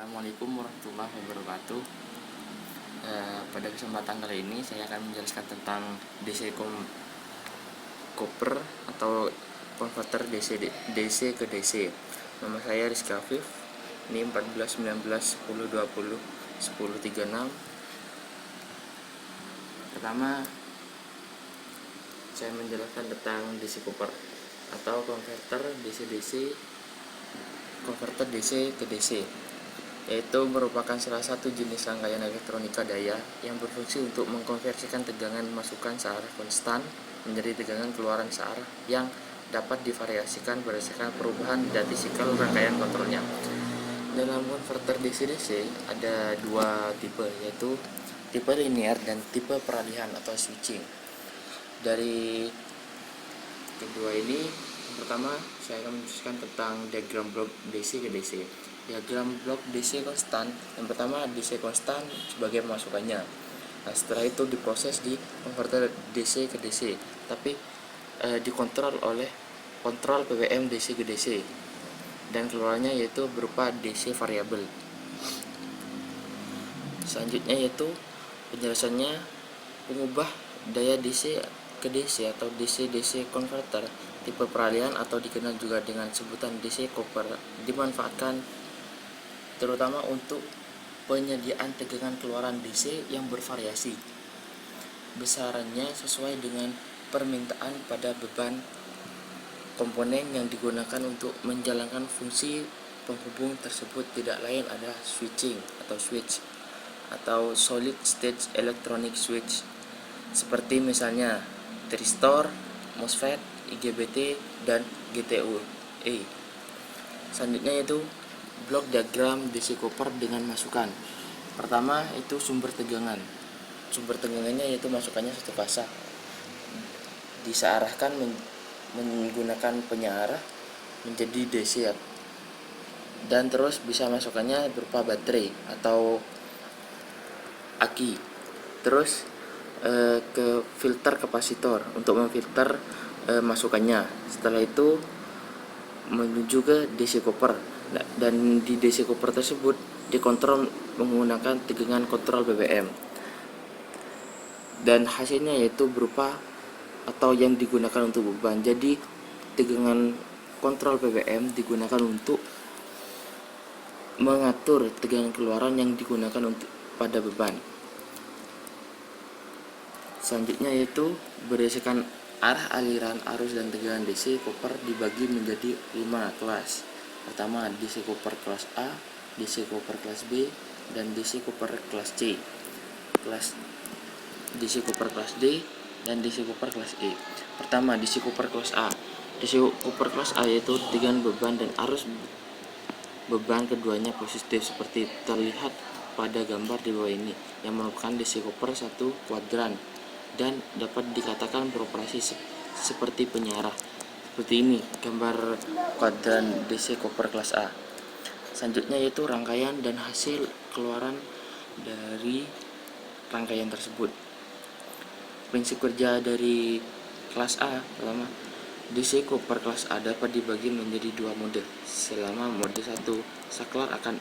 Assalamualaikum warahmatullahi wabarakatuh. Pada kesempatan kali ini saya akan menjelaskan tentang copper atau konverter DC ke DC. Nama saya Rizky Afif. Ini 14 19 10 20 10 36. Pertama, saya menjelaskan tentang DC copper atau konverter DC ke DC, yaitu merupakan salah satu jenis rangkaian elektronika daya yang berfungsi untuk mengkonversikan tegangan masukan searah konstan menjadi tegangan keluaran searah yang dapat divariasikan berdasarkan perubahan dari sikal rangkaian kontrolnya. Dalam konverter DC-DC ada dua tipe, yaitu tipe linear dan tipe peralihan atau switching. Dari kedua ini, pertama saya akan menjelaskan tentang diagram blok DC ke DC. Diagram blok DC konstan, yang pertama DC konstan sebagai masukannya. Nah, setelah itu diproses di konverter DC ke DC, tapi dikontrol oleh kontrol PWM DC ke DC, dan keluarannya yaitu berupa DC variabel. Selanjutnya yaitu penjelasannya pengubah daya DC ke DC atau DC-DC converter tipe peralihan atau dikenal juga dengan sebutan DC copper dimanfaatkan terutama untuk penyediaan tegangan keluaran DC yang bervariasi besarannya sesuai dengan permintaan pada beban komponen yang digunakan untuk menjalankan fungsi penghubung tersebut. Tidak lain adalah switching atau switch atau solid state electronic switch, seperti misalnya thyristor, MOSFET, IGBT, dan GTOE. Selanjutnya yaitu blok diagram DC copper dengan masukan. Pertama itu sumber tegangan. Sumber tegangannya yaitu masukannya satu fasa, disearahkan menggunakan penyarah menjadi DC, dan terus bisa masukannya berupa baterai atau aki. Terus ke filter kapasitor untuk memfilter masukannya. Setelah itu menuju ke DC copper, dan di DC copper tersebut dikontrol menggunakan tegangan kontrol BBM, dan hasilnya yaitu berupa atau yang digunakan untuk beban. Jadi tegangan kontrol BBM digunakan untuk mengatur tegangan keluaran yang digunakan untuk pada beban. Selanjutnya yaitu berdasarkan arah aliran arus dan tegangan DC copper dibagi menjadi 5 kelas. Pertama DC copper kelas A, DC copper kelas B, dan DC copper kelas C, kelas DC copper kelas D, dan DC copper kelas E. Pertama DC copper kelas A. DC copper kelas A yaitu tegangan beban dan arus beban keduanya positif seperti terlihat pada gambar di bawah ini, yang merupakan DC copper satu kuadran dan dapat dikatakan beroperasi seperti penyarah. Seperti ini gambar kuadran DC copper kelas A. Selanjutnya yaitu rangkaian dan hasil keluaran dari rangkaian tersebut. Prinsip kerja dari kelas A, pertama DC copper kelas A dapat dibagi menjadi dua mode. Selama mode 1, saklar akan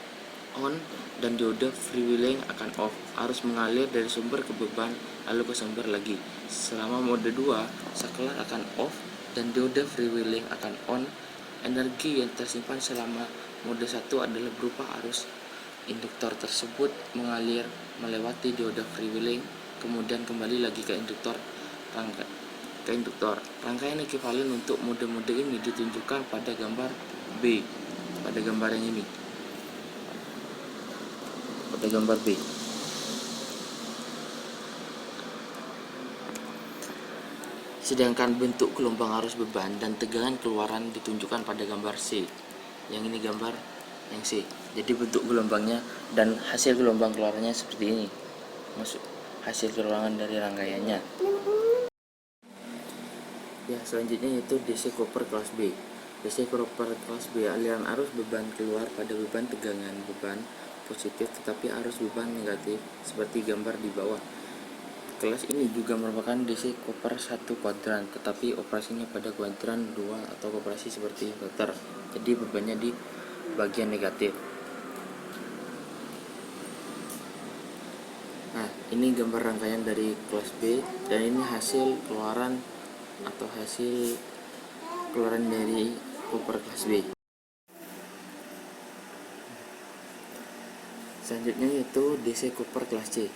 on dan diode freewheeling akan off. Arus mengalir dari sumber ke beban lalu ke sumber lagi. Selama mode 2, saklar akan off dan diode freewheeling akan on. Energi yang tersimpan selama mode 1 adalah berupa arus induktor tersebut mengalir melewati diode freewheeling, kemudian kembali lagi ke induktor. Rangkaian ekuivalen untuk mode-mode ini ditunjukkan pada gambar B, pada gambar yang ini, pada gambar B. Sedangkan bentuk gelombang arus beban dan tegangan keluaran ditunjukkan pada gambar C. Yang ini gambar yang C. Jadi bentuk gelombangnya dan hasil gelombang keluarannya seperti ini. Masuk hasil keluaran dari rangkaiannya. Ya, selanjutnya yaitu DC copper kelas B. DC copper kelas B, aliran arus beban keluar pada beban tegangan beban positif tetapi arus beban negatif seperti gambar di bawah. Kelas ini juga merupakan DC copper satu kuadran tetapi operasinya pada kuadran 2 atau operasi seperti filter. Jadi bebannya di bagian negatif. Ini gambar rangkaian dari kelas B, dan ini hasil keluaran dari koper kelas B. Selanjutnya yaitu DC koper kelas C.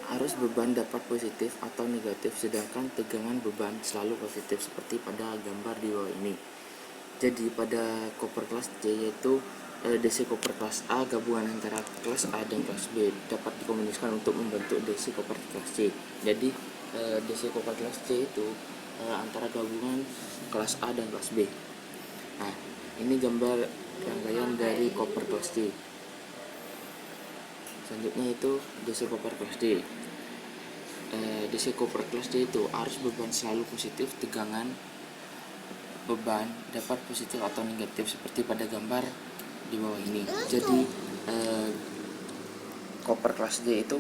Arus beban dapat positif atau negatif, sedangkan tegangan beban selalu positif seperti pada gambar di bawah ini. Jadi pada koper kelas C yaitu DC koper kelas A, gabungan antara kelas A dan kelas B, dapat dikombinasikan untuk membentuk DC koper kelas C. Jadi DC koper kelas C itu antara gabungan kelas A dan kelas B. Nah, ini gambar rangkaian dari koper kelas C. Selanjutnya itu DC koper kelas D. DC koper kelas D itu arus beban selalu positif, tegangan beban dapat positif atau negatif seperti pada gambar di bawah ini. Jadi koper kelas D itu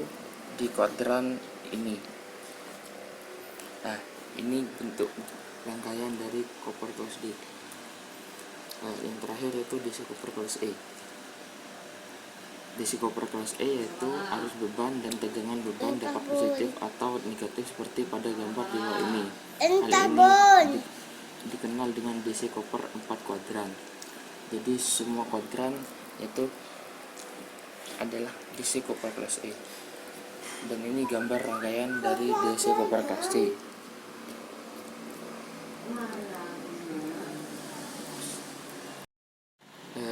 di kuadran ini. Nah, ini bentuk rangkaian dari koper kelas D. Yang terakhir yaitu DC koper kelas E. DC koper kelas E yaitu arus beban dan tegangan beban dapat positif atau negatif seperti pada gambar di bawah ini. Hal ini dikenal dengan DC koper 4 kuadran. Jadi semua kuadran itu adalah DC koper kelas E. Dan ini gambar rangkaian dari DC koper kelas C.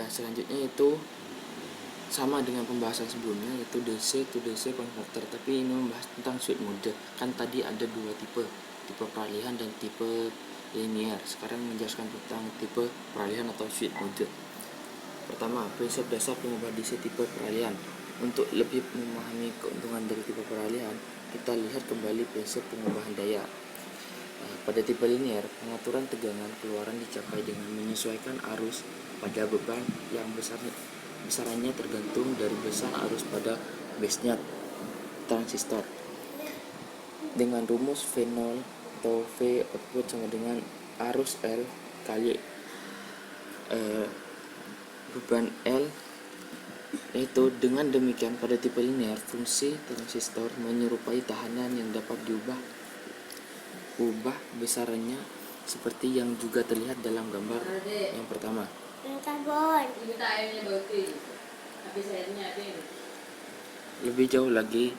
Selanjutnya itu sama dengan pembahasan sebelumnya, yaitu DC to DC converter, tapi ini membahas tentang switch mode. Kan tadi ada dua tipe peralihan dan tipe linear. Sekarang menjelaskan tentang tipe peralihan atau switch mode. Pertama, prinsip dasar pengubah DC tipe peralihan. Untuk lebih memahami keuntungan dari tipe peralihan, kita lihat kembali prinsip pengubahan daya. Pada tipe linear, pengaturan tegangan keluaran dicapai dengan menyesuaikan arus pada beban yang besarannya tergantung dari besar arus pada base-nya transistor. Dengan rumus V0 atau V output sama dengan arus L kali beban L. Itu dengan demikian pada tipe linear, fungsi transistor menyerupai tahanan yang dapat diubah besarannya seperti yang juga terlihat dalam gambar yang pertama. Lebih jauh lagi,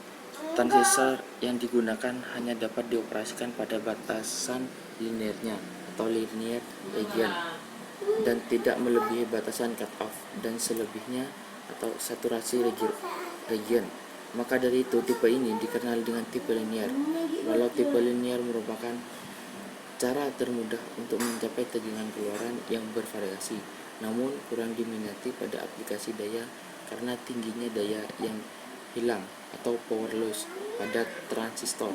transistor yang digunakan hanya dapat dioperasikan pada batasan linearnya atau linear region dan tidak melebihi batasan cut off dan selebihnya atau saturasi region. Maka dari itu tipe ini dikenal dengan tipe linear. Walau tipe linear merupakan cara termudah untuk mencapai tegangan keluaran yang bervariasi, namun kurang diminati pada aplikasi daya karena tingginya daya yang hilang atau power loss pada transistor,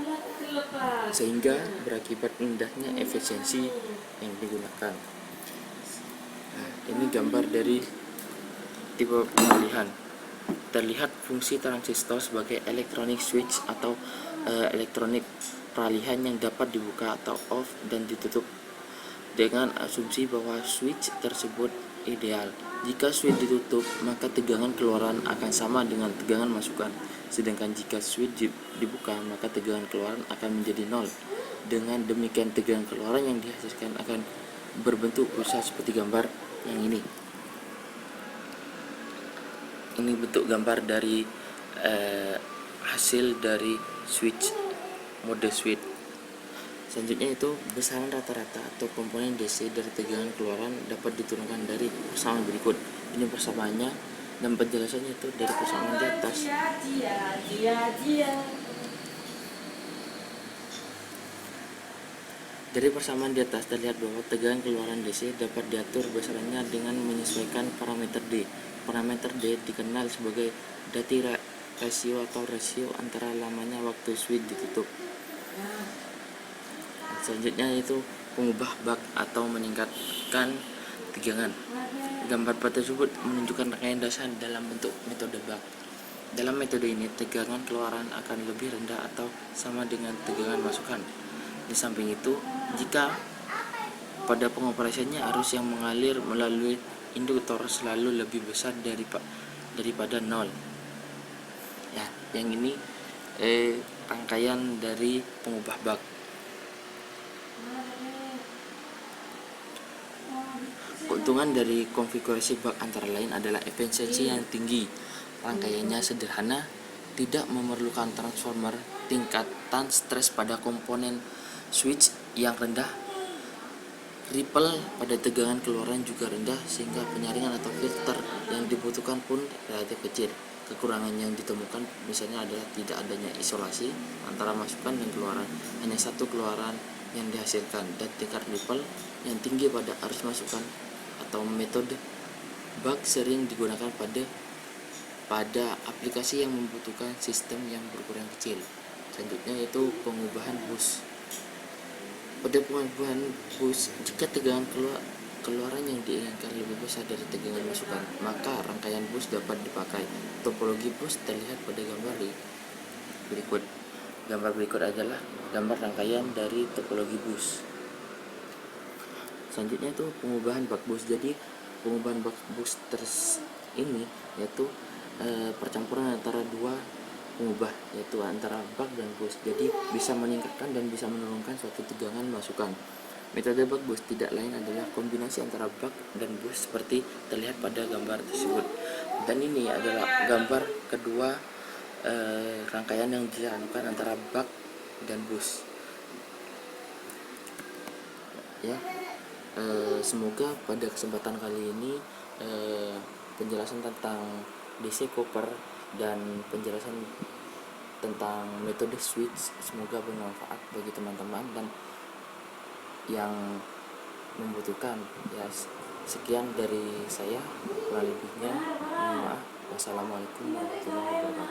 sehingga berakibat rendahnya efisiensi yang digunakan. Nah, ini gambar dari tipe peralihan. Terlihat fungsi transistor sebagai electronic switch atau elektronik peralihan yang dapat dibuka atau off dan ditutup dengan asumsi bahwa switch tersebut ideal. Jika switch ditutup, maka tegangan keluaran akan sama dengan tegangan masukan. Sedangkan jika switch dibuka, maka tegangan keluaran akan menjadi nol. Dengan demikian tegangan keluaran yang dihasilkan akan berbentuk pulsa seperti gambar yang ini. Ini bentuk gambar dari hasil dari switch mode switch. Selanjutnya itu besaran rata-rata atau komponen DC dari tegangan keluaran dapat diturunkan dari persamaan berikut. Ini persamaannya dan penjelasannya itu dari persamaan di atas. Dari persamaan di atas terlihat bahwa tegangan keluaran DC dapat diatur besarannya dengan menyesuaikan parameter D. Parameter D dikenal sebagai dirty ratio atau rasio antara lamanya waktu switch ditutup. Selanjutnya itu pengubah buck atau meningkatkan tegangan. Gambar tersebut menunjukkan rangkaian dasar dalam bentuk metode buck. Dalam metode ini, tegangan keluaran akan lebih rendah atau sama dengan tegangan masukan. Di samping itu, jika pada pengoperasiannya arus yang mengalir melalui induktor selalu lebih besar daripada nol. Ya, yang ini rangkaian dari pengubah bak. Keuntungan dari konfigurasi bak antara lain adalah efisiensi yang tinggi, rangkaiannya sederhana, tidak memerlukan transformer, tingkatan stres pada komponen switch yang rendah, ripple pada tegangan keluaran juga rendah, sehingga penyaringan atau filter yang dibutuhkan pun relatif kecil. Kekurangan yang ditemukan misalnya adalah tidak adanya isolasi antara masukan dan keluaran, hanya satu keluaran yang dihasilkan, dan tingkat ripple yang tinggi pada arus masukan atau metode bak sering digunakan pada aplikasi yang membutuhkan sistem yang berukuran kecil. Selanjutnya yaitu pengubahan bus. Pada pengubahan bus, jika tegangan keluaran yang diinginkan lebih besar dari tegangan masukan, maka rangkaian bus dapat dipakai. Topologi bus terlihat pada gambar berikut. Gambar berikut adalah gambar rangkaian dari topologi bus. Selanjutnya itu pengubahan bak bus. Jadi pengubahan bak bus ini yaitu percampuran antara dua pengubah, yaitu antara bak dan bus. Jadi bisa meningkatkan dan bisa menurunkan suatu tegangan masukan. Metode bak bus tidak lain adalah kombinasi antara bak dan bus seperti terlihat pada gambar tersebut. Dan ini adalah gambar kedua rangkaian yang dilakukan antara bak dan bus. Ya, semoga pada kesempatan kali ini penjelasan tentang DC Cooper dan penjelasan tentang metode switch semoga bermanfaat bagi teman-teman dan yang membutuhkan. Ya, sekian dari saya, kurang lebihnya mohon maaf. Wassalamualaikum warahmatullahi wabarakatuh.